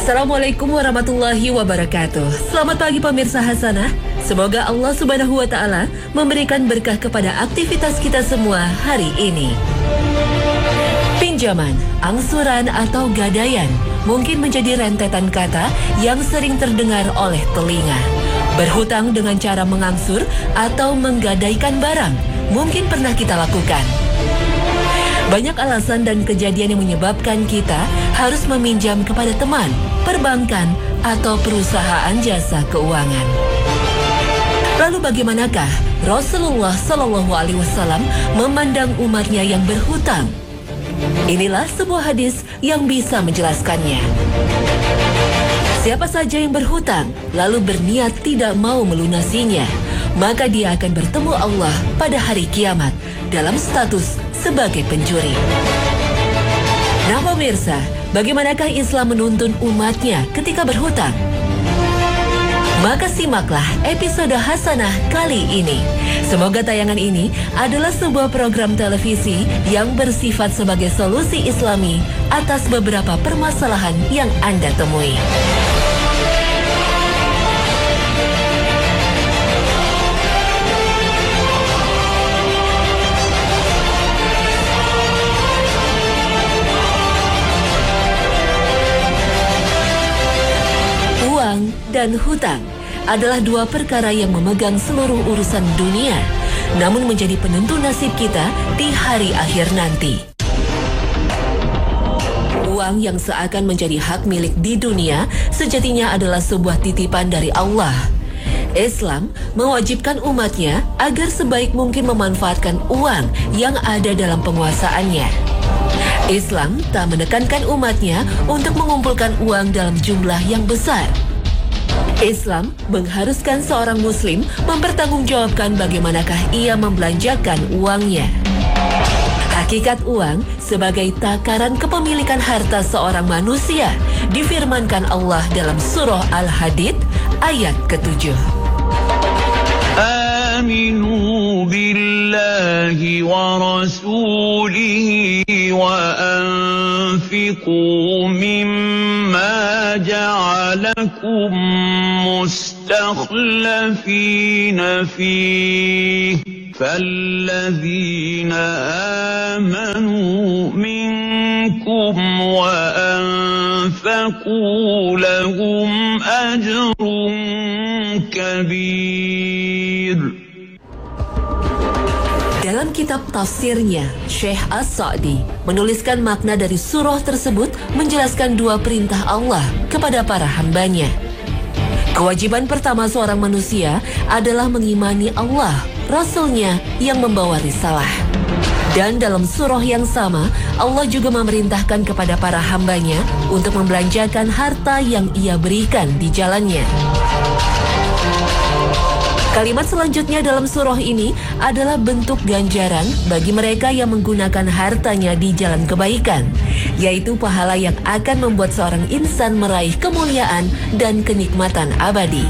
Assalamualaikum warahmatullahi wabarakatuh. Selamat pagi pemirsa Hasanah. Semoga Allah Subhanahu wa Ta'ala memberikan berkah kepada aktivitas kita semua hari ini. Pinjaman, angsuran atau gadaian mungkin menjadi rentetan kata yang sering terdengar oleh telinga. Berhutang dengan cara mengangsur atau menggadaikan barang mungkin pernah kita lakukan. Banyak alasan dan kejadian yang menyebabkan kita harus meminjam kepada teman, perbankan, atau perusahaan jasa keuangan. Lalu bagaimanakah Rasulullah Shallallahu Alaihi Wasallam memandang umatnya yang berhutang? Inilah sebuah hadis yang bisa menjelaskannya. Siapa saja yang berhutang lalu berniat tidak mau melunasinya, maka dia akan bertemu Allah pada hari kiamat dalam status sebagai pencuri. Nah pemirsa, bagaimanakah Islam menuntun umatnya ketika berhutang? Maka simaklah episode Hasanah kali ini. Semoga tayangan ini adalah sebuah program televisi yang bersifat sebagai solusi Islami atas beberapa permasalahan yang Anda temui. Dan hutang adalah dua perkara yang memegang seluruh urusan dunia, namun menjadi penentu nasib kita di hari akhir nanti. Uang yang seakan menjadi hak milik di dunia sejatinya adalah sebuah titipan dari Allah. Islam mewajibkan umatnya agar sebaik mungkin memanfaatkan uang yang ada dalam penguasaannya. Islam tak menekankan umatnya untuk mengumpulkan uang dalam jumlah yang besar. Islam mengharuskan seorang muslim mempertanggungjawabkan bagaimanakah ia membelanjakan uangnya. Hakikat uang sebagai takaran kepemilikan harta seorang manusia difirmankan Allah dalam surah Al-Hadid ayat ke-7. Aminu billahi wa rasulihi wa anfiqu mimma ja'alakum mustakhlafina fihi فالذين آمنوا منكم وأنفقوا لهم أجر كبير. Dalam kitab tafsirnya, Syekh As-Sa'di menuliskan makna dari surah tersebut menjelaskan dua perintah Allah kepada para hambanya. Kewajiban pertama seorang manusia adalah mengimani Allah, Rasul-Nya yang membawa risalah. Dan dalam surah yang sama, Allah juga memerintahkan kepada para hambanya untuk membelanjakan harta yang ia berikan di jalannya. Kalimat selanjutnya dalam surah ini adalah bentuk ganjaran bagi mereka yang menggunakan hartanya di jalan kebaikan, yaitu pahala yang akan membuat seorang insan meraih kemuliaan dan kenikmatan abadi.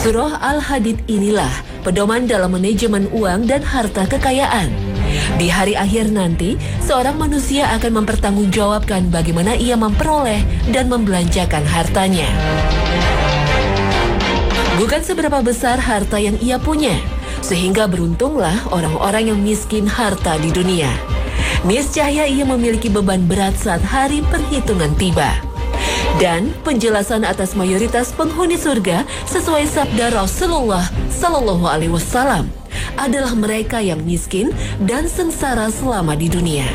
Surah Al-Hadid inilah pedoman dalam manajemen uang dan harta kekayaan. Di hari akhir nanti, seorang manusia akan mempertanggungjawabkan bagaimana ia memperoleh dan membelanjakan hartanya. Bukan seberapa besar harta yang ia punya, sehingga beruntunglah orang-orang yang miskin harta di dunia. Niscaya ia memiliki beban berat saat hari perhitungan tiba. Dan penjelasan atas mayoritas penghuni surga sesuai sabda Rasulullah Sallallahu Alaihi Wasallam adalah mereka yang miskin dan sengsara selama di dunia.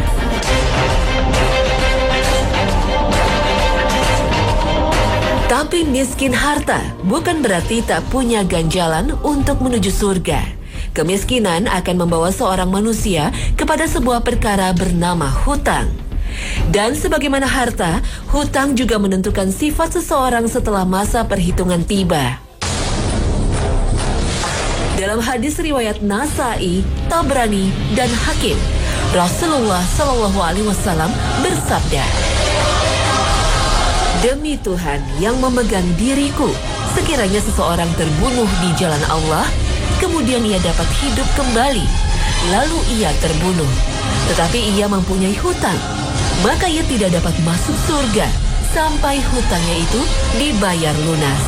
Tapi miskin harta bukan berarti tak punya ganjalan untuk menuju surga. Kemiskinan akan membawa seorang manusia kepada sebuah perkara bernama hutang. Dan sebagaimana harta, hutang juga menentukan sifat seseorang setelah masa perhitungan tiba. Dalam hadis riwayat Nasai, Tabrani, dan Hakim, Rasulullah Shallallahu Alaihi Wasallam bersabda, "Demi Tuhan yang memegang diriku, sekiranya seseorang terbunuh di jalan Allah, kemudian ia dapat hidup kembali, lalu ia terbunuh, tetapi ia mempunyai hutang, maka ia tidak dapat masuk surga sampai hutangnya itu dibayar lunas.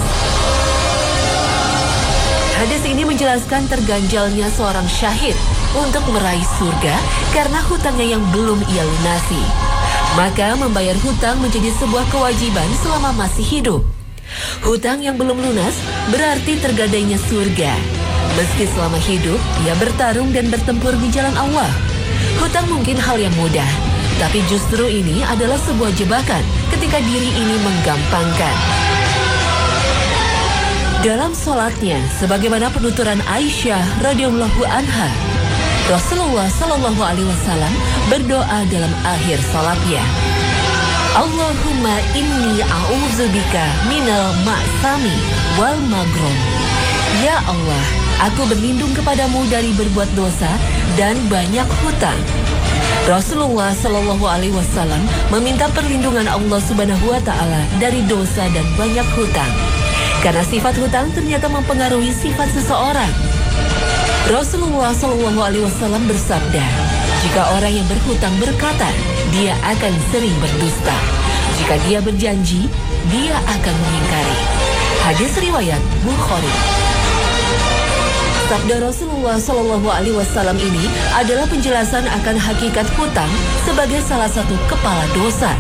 Hadis ini menjelaskan terganjalnya seorang syahid untuk meraih surga karena hutangnya yang belum ia lunasi. Maka membayar hutang menjadi sebuah kewajiban selama masih hidup. Hutang yang belum lunas berarti tergadainya surga. Meski selama hidup ia bertarung dan bertempur di jalan Allah. Hutang mungkin hal yang mudah, tapi justru ini adalah sebuah jebakan ketika diri ini menggampangkan. Dalam sholatnya, sebagaimana penuturan Aisyah radhiyallahu anha, Rasulullah Shallallahu Alaihi Wasallam berdoa dalam akhir sholatnya, Allahumma inni a'udzubika minal ma'sami wal magrom. Ya Allah, aku berlindung kepadamu dari berbuat dosa dan banyak hutang. Rasulullah Shallallahu Alaihi Wasallam meminta perlindungan Allah Subhanahu Wa Taala dari dosa dan banyak hutang. Karena sifat hutang ternyata mempengaruhi sifat seseorang. Rasulullah Shallallahu Alaihi Wasallam bersabda, jika orang yang berhutang berkata, dia akan sering berdusta. Jika dia berjanji, dia akan mengingkari. Hadis riwayat Bukhari. Sabda Rasulullah Shallallahu Alaihi Wasallam ini adalah penjelasan akan hakikat hutang sebagai salah satu kepala dosa.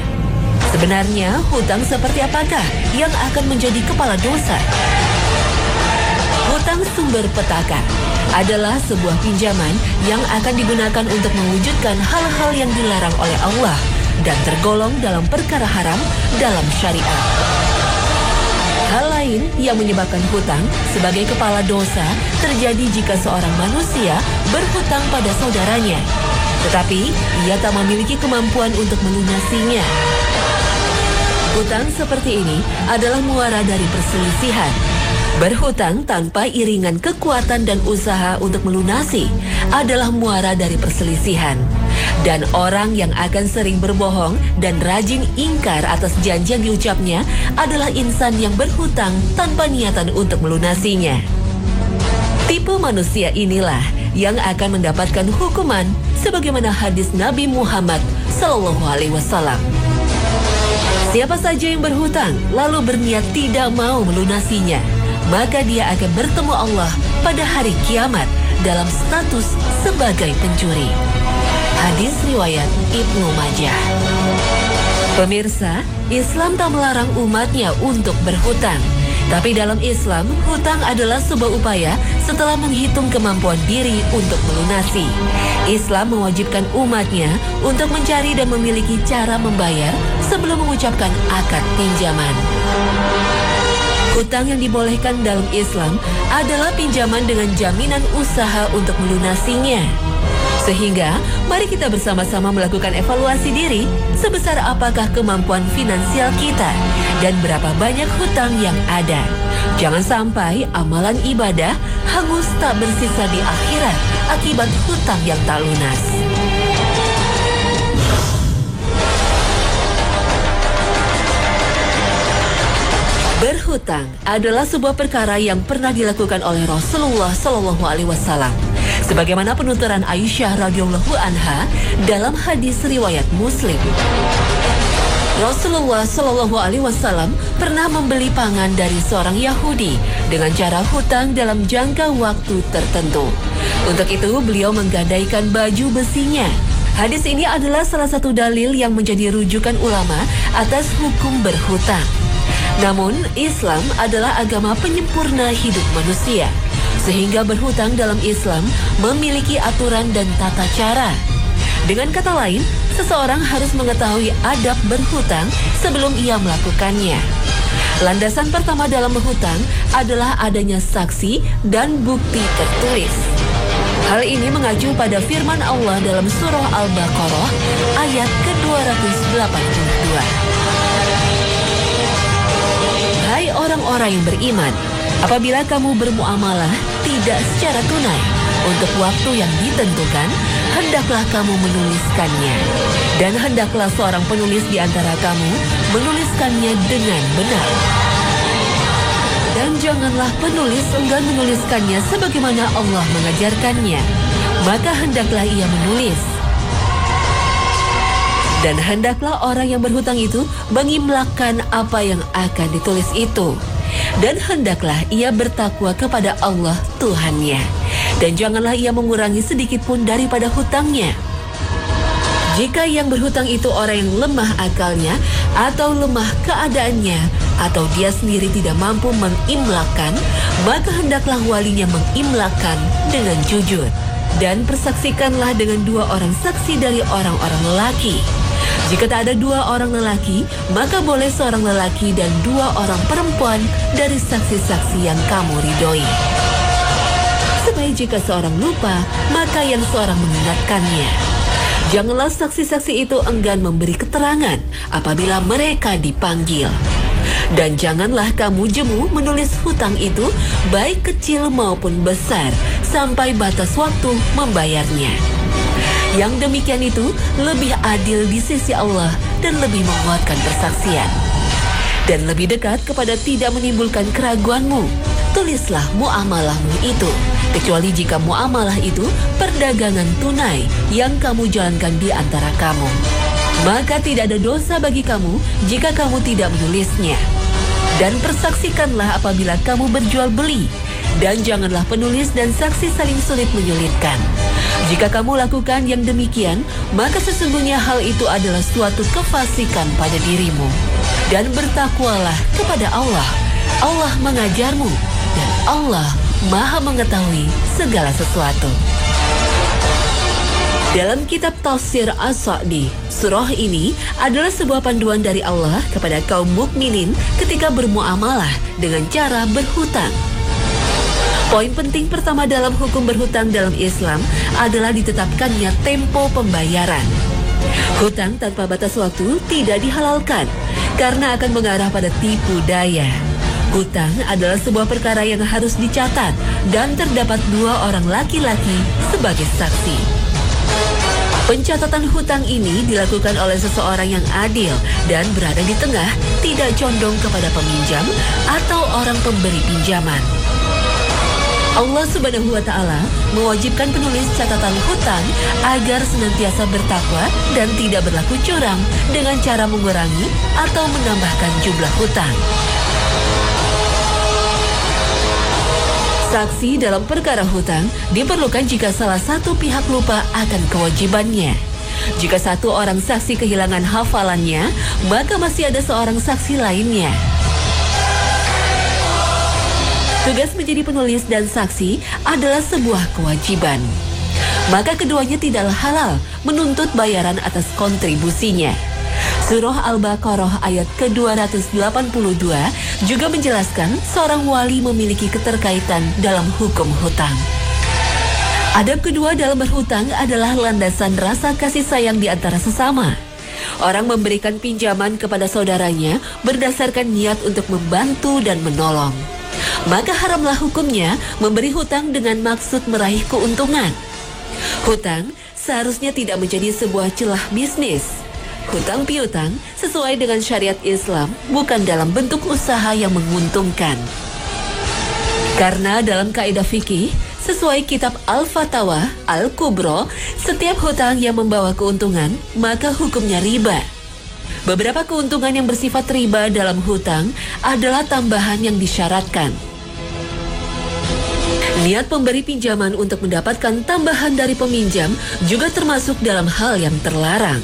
Sebenarnya hutang seperti apakah yang akan menjadi kepala dosa? Hutang sumber petaka adalah sebuah pinjaman yang akan digunakan untuk mewujudkan hal-hal yang dilarang oleh Allah dan tergolong dalam perkara haram dalam syariat. Hal lain yang menyebabkan hutang sebagai kepala dosa terjadi jika seorang manusia berhutang pada saudaranya, tetapi ia tak memiliki kemampuan untuk melunasinya. Hutang seperti ini adalah muara dari perselisihan. Berhutang tanpa iringan kekuatan dan usaha untuk melunasi adalah muara dari perselisihan. Dan orang yang akan sering berbohong dan rajin ingkar atas janji yang diucapnya adalah insan yang berhutang tanpa niatan untuk melunasinya. Tipe manusia inilah yang akan mendapatkan hukuman sebagaimana hadis Nabi Muhammad SAW. Siapa saja yang berhutang lalu berniat tidak mau melunasinya, maka dia akan bertemu Allah pada hari kiamat dalam status sebagai pencuri. Hadis riwayat Ibnu Majah. Pemirsa, Islam tak melarang umatnya untuk berhutang. Tapi dalam Islam, hutang adalah sebuah upaya setelah menghitung kemampuan diri untuk melunasi. Islam mewajibkan umatnya untuk mencari dan memiliki cara membayar sebelum mengucapkan akad pinjaman. Hutang yang dibolehkan dalam Islam adalah pinjaman dengan jaminan usaha untuk melunasinya. Sehingga, mari kita bersama-sama melakukan evaluasi diri sebesar apakah kemampuan finansial kita dan berapa banyak hutang yang ada. Jangan sampai amalan ibadah hangus tak bersisa di akhirat akibat hutang yang tak lunas. Berhutang adalah sebuah perkara yang pernah dilakukan oleh Rasulullah SAW. Sebagaimana penuturan Aisyah radhiyallahu anha dalam hadis riwayat Muslim. Rasulullah Shallallahu Alaihi Wasallam pernah membeli pangan dari seorang Yahudi dengan cara hutang dalam jangka waktu tertentu. Untuk itu beliau menggadaikan baju besinya. Hadis ini adalah salah satu dalil yang menjadi rujukan ulama atas hukum berhutang. Namun Islam adalah agama penyempurna hidup manusia, sehingga berhutang dalam Islam memiliki aturan dan tata cara. Dengan kata lain, seseorang harus mengetahui adab berhutang sebelum ia melakukannya. Landasan pertama dalam berhutang adalah adanya saksi dan bukti tertulis. Hal ini mengacu pada firman Allah dalam surah Al-Baqarah ayat ke-282. Hai orang-orang yang beriman, apabila kamu bermuamalah tidak secara tunai untuk waktu yang ditentukan, hendaklah kamu menuliskannya. Dan hendaklah seorang penulis di antara kamu menuliskannya dengan benar. Dan janganlah penulis enggan menuliskannya sebagaimana Allah mengajarkannya. Maka hendaklah ia menulis. Dan hendaklah orang yang berhutang itu mengimlakkan apa yang akan ditulis itu. Dan hendaklah ia bertakwa kepada Allah Tuhannya. Dan janganlah ia mengurangi sedikit pun daripada hutangnya. Jika yang berhutang itu orang yang lemah akalnya, atau lemah keadaannya, atau dia sendiri tidak mampu mengimlakkan, maka hendaklah walinya mengimlakkan dengan jujur. Dan persaksikanlah dengan 2 orang saksi dari orang-orang lelaki. Jika tak ada 2 orang lelaki, maka boleh seorang lelaki dan 2 orang perempuan dari saksi-saksi yang kamu ridhoi. Supaya jika seorang lupa, maka yang seorang mengingatkannya. Janganlah saksi-saksi itu enggan memberi keterangan apabila mereka dipanggil. Dan janganlah kamu jemu menulis hutang itu, baik kecil maupun besar, sampai batas waktu membayarnya. Yang demikian itu lebih adil di sisi Allah dan lebih menguatkan persaksian. Dan lebih dekat kepada tidak menimbulkan keraguanmu. Tulislah muamalahmu itu, kecuali jika muamalah itu perdagangan tunai yang kamu jalankan di antara kamu. Maka tidak ada dosa bagi kamu jika kamu tidak menulisnya. Dan persaksikanlah apabila kamu berjual beli. Dan janganlah penulis dan saksi saling sulit menyulitkan. Jika kamu lakukan yang demikian, maka sesungguhnya hal itu adalah suatu kefasikan pada dirimu. Dan bertakwalah kepada Allah. Allah mengajarmu, dan Allah Maha mengetahui segala sesuatu. Dalam kitab Tafsir As-Sa'di, surah ini adalah sebuah panduan dari Allah kepada kaum mukminin ketika bermuamalah dengan cara berhutang. Poin penting pertama dalam hukum berhutang dalam Islam adalah ditetapkannya tempo pembayaran. Hutang tanpa batas waktu tidak dihalalkan karena akan mengarah pada tipu daya. Hutang adalah sebuah perkara yang harus dicatat dan terdapat 2 orang laki-laki sebagai saksi. Pencatatan hutang ini dilakukan oleh seseorang yang adil dan berada di tengah, tidak condong kepada peminjam atau orang pemberi pinjaman. Allah Subhanahu wa Ta'ala mewajibkan penulis catatan hutang agar senantiasa bertakwa dan tidak berlaku curang dengan cara mengurangi atau menambahkan jumlah hutang. Saksi dalam perkara hutang diperlukan jika salah satu pihak lupa akan kewajibannya. Jika satu orang saksi kehilangan hafalannya, maka masih ada seorang saksi lainnya. Tugas menjadi penulis dan saksi adalah sebuah kewajiban. Maka keduanya tidaklah halal menuntut bayaran atas kontribusinya. Surah Al-Baqarah ayat ke-282 juga menjelaskan seorang wali memiliki keterkaitan dalam hukum hutang. Adab kedua dalam berhutang adalah landasan rasa kasih sayang di antara sesama. Orang memberikan pinjaman kepada saudaranya berdasarkan niat untuk membantu dan menolong. Maka haramlah hukumnya memberi hutang dengan maksud meraih keuntungan. Hutang seharusnya tidak menjadi sebuah celah bisnis. Hutang piutang sesuai dengan syariat Islam bukan dalam bentuk usaha yang menguntungkan. Karena dalam kaidah fikih, sesuai kitab Al-Fatawa Al-Kubro, setiap hutang yang membawa keuntungan, maka hukumnya riba. Beberapa keuntungan yang bersifat riba dalam hutang adalah tambahan yang disyaratkan. Niat pemberi pinjaman untuk mendapatkan tambahan dari peminjam juga termasuk dalam hal yang terlarang.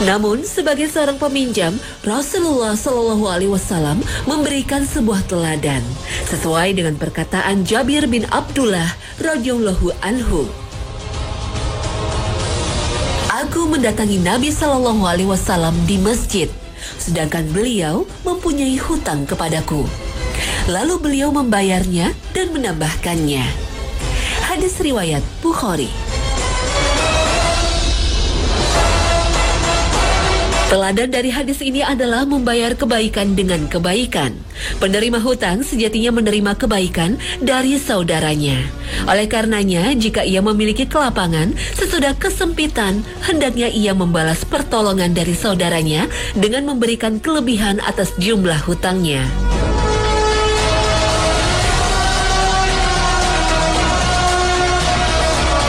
Namun, sebagai seorang peminjam, Rasulullah SAW memberikan sebuah teladan sesuai dengan perkataan Jabir bin Abdullah radhiyallahu anhu. Aku mendatangi Nabi SAW di masjid, sedangkan beliau mempunyai hutang kepadaku. Lalu beliau membayarnya dan menambahkannya. Hadis riwayat Bukhari. Teladan dari hadis ini adalah membayar kebaikan dengan kebaikan. Penerima hutang sejatinya menerima kebaikan dari saudaranya. Oleh karenanya, jika ia memiliki kelapangan, sesudah kesempitan, hendaknya ia membalas pertolongan dari saudaranya dengan memberikan kelebihan atas jumlah hutangnya.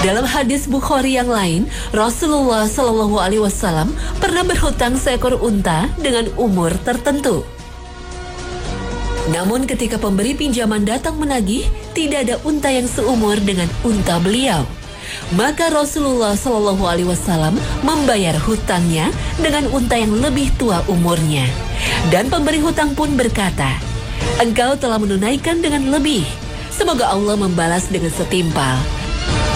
Dalam hadis Bukhari yang lain, Rasulullah Shallallahu Alaihi Wasallam pernah berhutang seekor unta dengan umur tertentu. Namun ketika pemberi pinjaman datang menagih, tidak ada unta yang seumur dengan unta beliau. Maka Rasulullah Shallallahu Alaihi Wasallam membayar hutangnya dengan unta yang lebih tua umurnya. Dan pemberi hutang pun berkata, "Engkau telah menunaikan dengan lebih. Semoga Allah membalas dengan setimpal."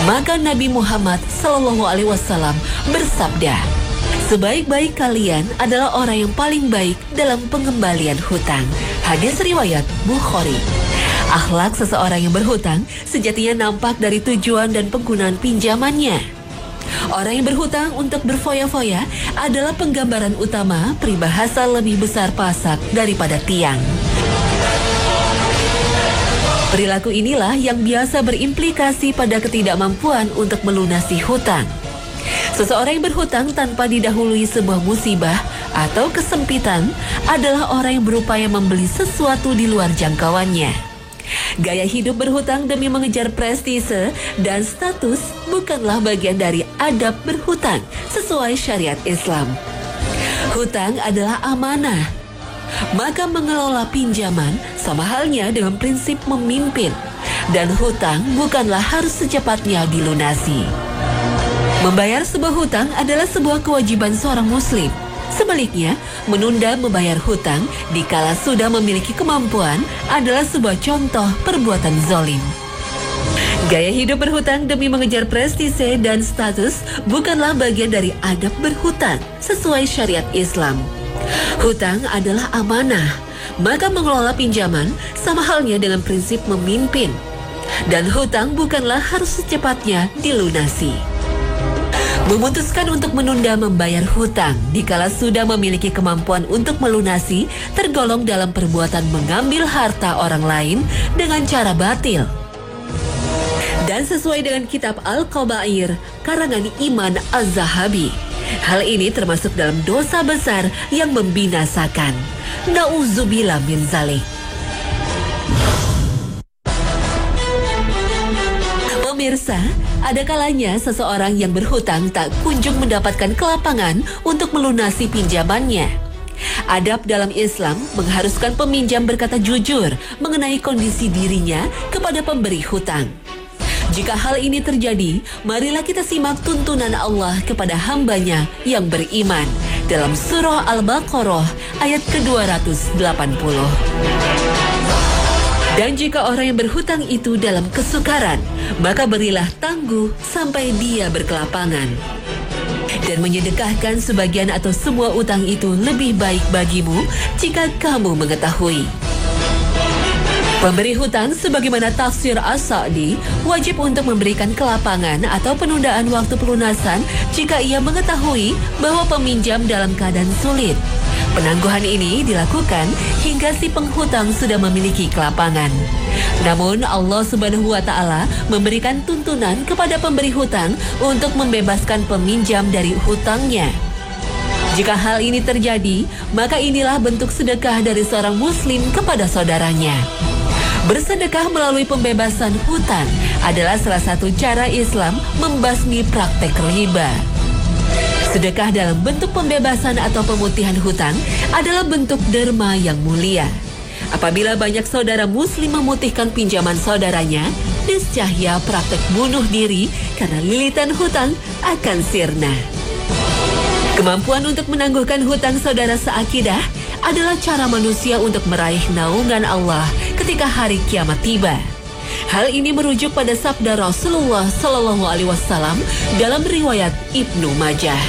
Maka Nabi Muhammad Shallallahu Alaihi Wasallam bersabda, "Sebaik-baik kalian adalah orang yang paling baik dalam pengembalian hutang." Hadis riwayat Bukhari. Akhlak seseorang yang berhutang sejatinya nampak dari tujuan dan penggunaan pinjamannya. Orang yang berhutang untuk berfoya-foya adalah penggambaran utama peribahasa lebih besar pasak daripada tiang. Perilaku inilah yang biasa berimplikasi pada ketidakmampuan untuk melunasi hutang. Seseorang yang berhutang tanpa didahului sebuah musibah atau kesempitan adalah orang yang berupaya membeli sesuatu di luar jangkauannya. Gaya hidup berhutang demi mengejar prestise dan status bukanlah bagian dari adab berhutang sesuai syariat Islam. Hutang adalah amanah. Maka mengelola pinjaman sama halnya dengan prinsip memimpin. Dan hutang bukanlah harus secepatnya dilunasi. Membayar sebuah hutang adalah sebuah kewajiban seorang muslim. Sebaliknya, menunda membayar hutang dikala sudah memiliki kemampuan adalah sebuah contoh perbuatan zalim. Gaya hidup berhutang demi mengejar prestise dan status bukanlah bagian dari adab berhutang sesuai syariat Islam. Hutang adalah amanah, maka mengelola pinjaman sama halnya dengan prinsip memimpin. Dan hutang bukanlah harus secepatnya dilunasi. Memutuskan untuk menunda membayar hutang dikala sudah memiliki kemampuan untuk melunasi tergolong dalam perbuatan mengambil harta orang lain dengan cara batil. Dan sesuai dengan kitab Al-Qabair karangan Iman Az-Zahabi, hal ini termasuk dalam dosa besar yang membinasakan. Na'udzubillah min zalik. Pemirsa, ada kalanya seseorang yang berhutang tak kunjung mendapatkan kelapangan untuk melunasi pinjamannya. Adab dalam Islam mengharuskan peminjam berkata jujur mengenai kondisi dirinya kepada pemberi hutang. Jika hal ini terjadi, marilah kita simak tuntunan Allah kepada hambanya yang beriman dalam surah Al-Baqarah ayat ke-280. Dan jika orang yang berhutang itu dalam kesukaran, maka berilah tangguh sampai dia berkelapangan. Dan menyedekahkan sebagian atau semua utang itu lebih baik bagimu jika kamu mengetahui. Pemberi hutang sebagaimana tafsir As-Sa'di wajib untuk memberikan kelapangan atau penundaan waktu pelunasan jika ia mengetahui bahwa peminjam dalam keadaan sulit. Penangguhan ini dilakukan hingga si penghutang sudah memiliki kelapangan. Namun Allah Subhanahu wa Ta'ala memberikan tuntunan kepada pemberi hutang untuk membebaskan peminjam dari hutangnya. Jika hal ini terjadi, maka inilah bentuk sedekah dari seorang muslim kepada saudaranya. Bersedekah melalui pembebasan hutang adalah salah satu cara Islam membasmi praktek riba. Sedekah dalam bentuk pembebasan atau pemutihan hutang adalah bentuk derma yang mulia. Apabila banyak saudara muslim memutihkan pinjaman saudaranya, niscaya praktek bunuh diri karena lilitan hutang akan sirna. Kemampuan untuk menangguhkan hutang saudara seakidah adalah cara manusia untuk meraih naungan Allah ketika hari kiamat tiba. Hal ini merujuk pada sabda Rasulullah Shallallahu Alaihi Wasallam dalam riwayat Ibnu Majah.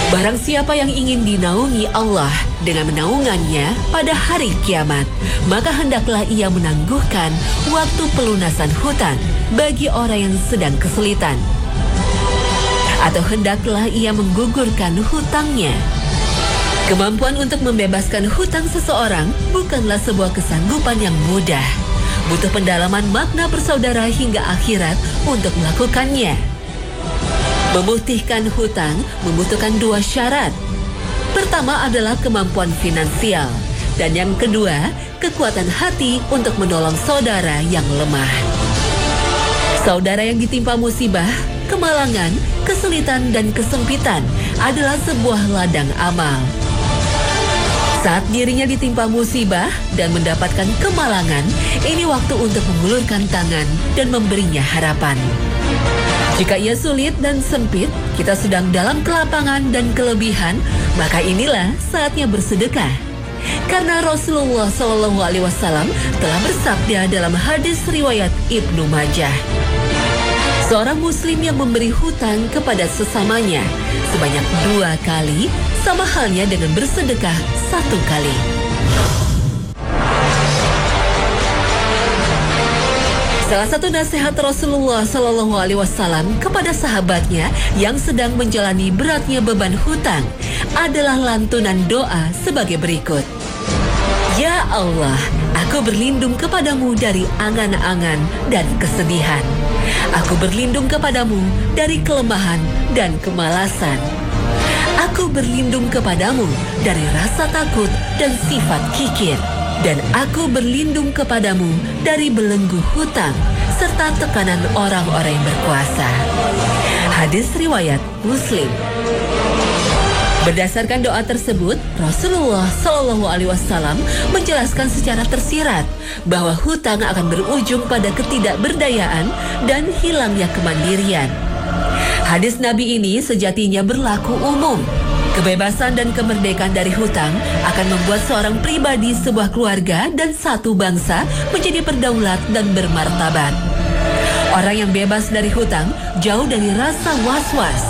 Barang siapa yang ingin dinaungi Allah dengan menaungannya pada hari kiamat, maka hendaklah ia menangguhkan waktu pelunasan hutang bagi orang yang sedang kesulitan. Atau hendaklah ia menggugurkan hutangnya. Kemampuan untuk membebaskan hutang seseorang bukanlah sebuah kesanggupan yang mudah. Butuh pendalaman makna bersaudara hingga akhirat untuk melakukannya. Memutihkan hutang membutuhkan dua syarat. Pertama adalah kemampuan finansial. Dan yang kedua, kekuatan hati untuk menolong saudara yang lemah. Saudara yang ditimpa musibah, kemalangan, kesulitan, dan kesempitan adalah sebuah ladang amal. Saat dirinya ditimpa musibah dan mendapatkan kemalangan, ini waktu untuk mengulurkan tangan dan memberinya harapan. Jika ia sulit dan sempit, kita sedang dalam kelapangan dan kelebihan, maka inilah saatnya bersedekah. Karena Rasulullah SAW telah bersabda dalam hadis riwayat Ibnu Majah, seorang muslim yang memberi hutang kepada sesamanya sebanyak 2 kali, sama halnya dengan bersedekah 1 kali. Salah satu nasihat Rasulullah SAW kepada sahabatnya yang sedang menjalani beratnya beban hutang adalah lantunan doa sebagai berikut. Ya Allah, aku berlindung kepadamu dari angan-angan dan kesedihan. Aku berlindung kepadamu dari kelemahan dan kemalasan. Aku berlindung kepadamu dari rasa takut dan sifat kikir. Dan aku berlindung kepadamu dari belenggu hutang serta tekanan orang-orang yang berkuasa. Hadis riwayat Muslim. Berdasarkan doa tersebut, Rasulullah SAW menjelaskan secara tersirat bahwa hutang akan berujung pada ketidakberdayaan dan hilangnya kemandirian. Hadis Nabi ini sejatinya berlaku umum. Kebebasan dan kemerdekaan dari hutang akan membuat seorang pribadi, sebuah keluarga, dan satu bangsa menjadi berdaulat dan bermartabat. Orang yang bebas dari hutang jauh dari rasa was-was.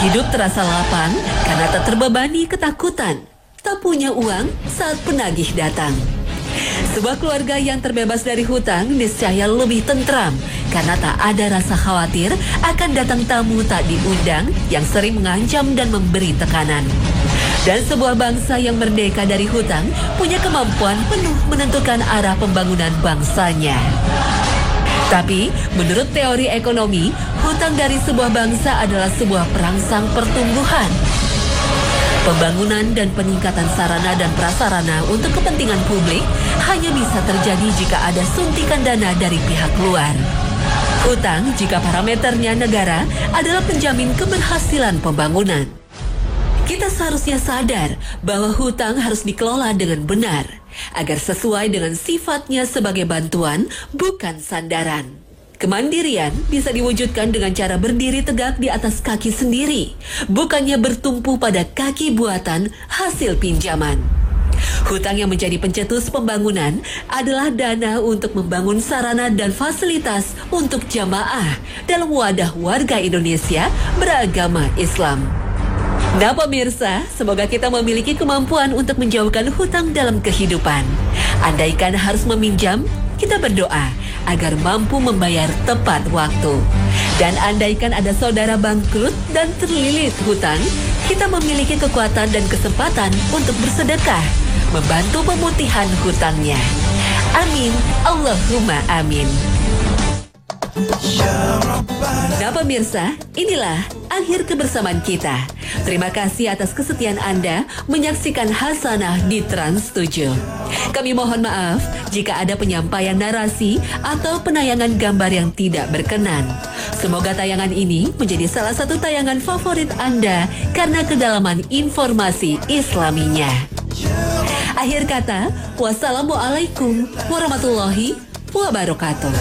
Hidup terasa lapang karena tak terbebani ketakutan. Tak punya uang saat penagih datang. Sebuah keluarga yang terbebas dari hutang niscaya lebih tentram karena tak ada rasa khawatir akan datang tamu tak diundang yang sering mengancam dan memberi tekanan. Dan sebuah bangsa yang merdeka dari hutang punya kemampuan penuh menentukan arah pembangunan bangsanya. Tapi, menurut teori ekonomi, hutang dari sebuah bangsa adalah sebuah perangsang pertumbuhan. Pembangunan dan peningkatan sarana dan prasarana untuk kepentingan publik hanya bisa terjadi jika ada suntikan dana dari pihak luar. Hutang, jika parameternya negara, adalah penjamin keberhasilan pembangunan. Kita seharusnya sadar bahwa hutang harus dikelola dengan benar, agar sesuai dengan sifatnya sebagai bantuan, bukan sandaran. Kemandirian bisa diwujudkan dengan cara berdiri tegak di atas kaki sendiri, bukannya bertumpu pada kaki buatan hasil pinjaman. Hutang yang menjadi pencetus pembangunan adalah dana untuk membangun sarana dan fasilitas untuk jamaah dalam wadah warga Indonesia beragama Islam. Nah pemirsa, semoga kita memiliki kemampuan untuk menjauhkan hutang dalam kehidupan. Andaikan harus meminjam, kita berdoa agar mampu membayar tepat waktu. Dan andaikan ada saudara bangkrut dan terlilit hutang, kita memiliki kekuatan dan kesempatan untuk bersedekah, membantu pemutihan hutangnya. Amin, Allahumma amin. Nah pemirsa, inilah akhir kebersamaan kita. Terima kasih atas kesetiaan Anda menyaksikan Hasanah di Trans 7. Kami mohon maaf jika ada penyampaian narasi atau penayangan gambar yang tidak berkenan. Semoga tayangan ini menjadi salah satu tayangan favorit Anda karena kedalaman informasi Islaminya. Akhir kata, wassalamualaikum warahmatullahi wabarakatuh.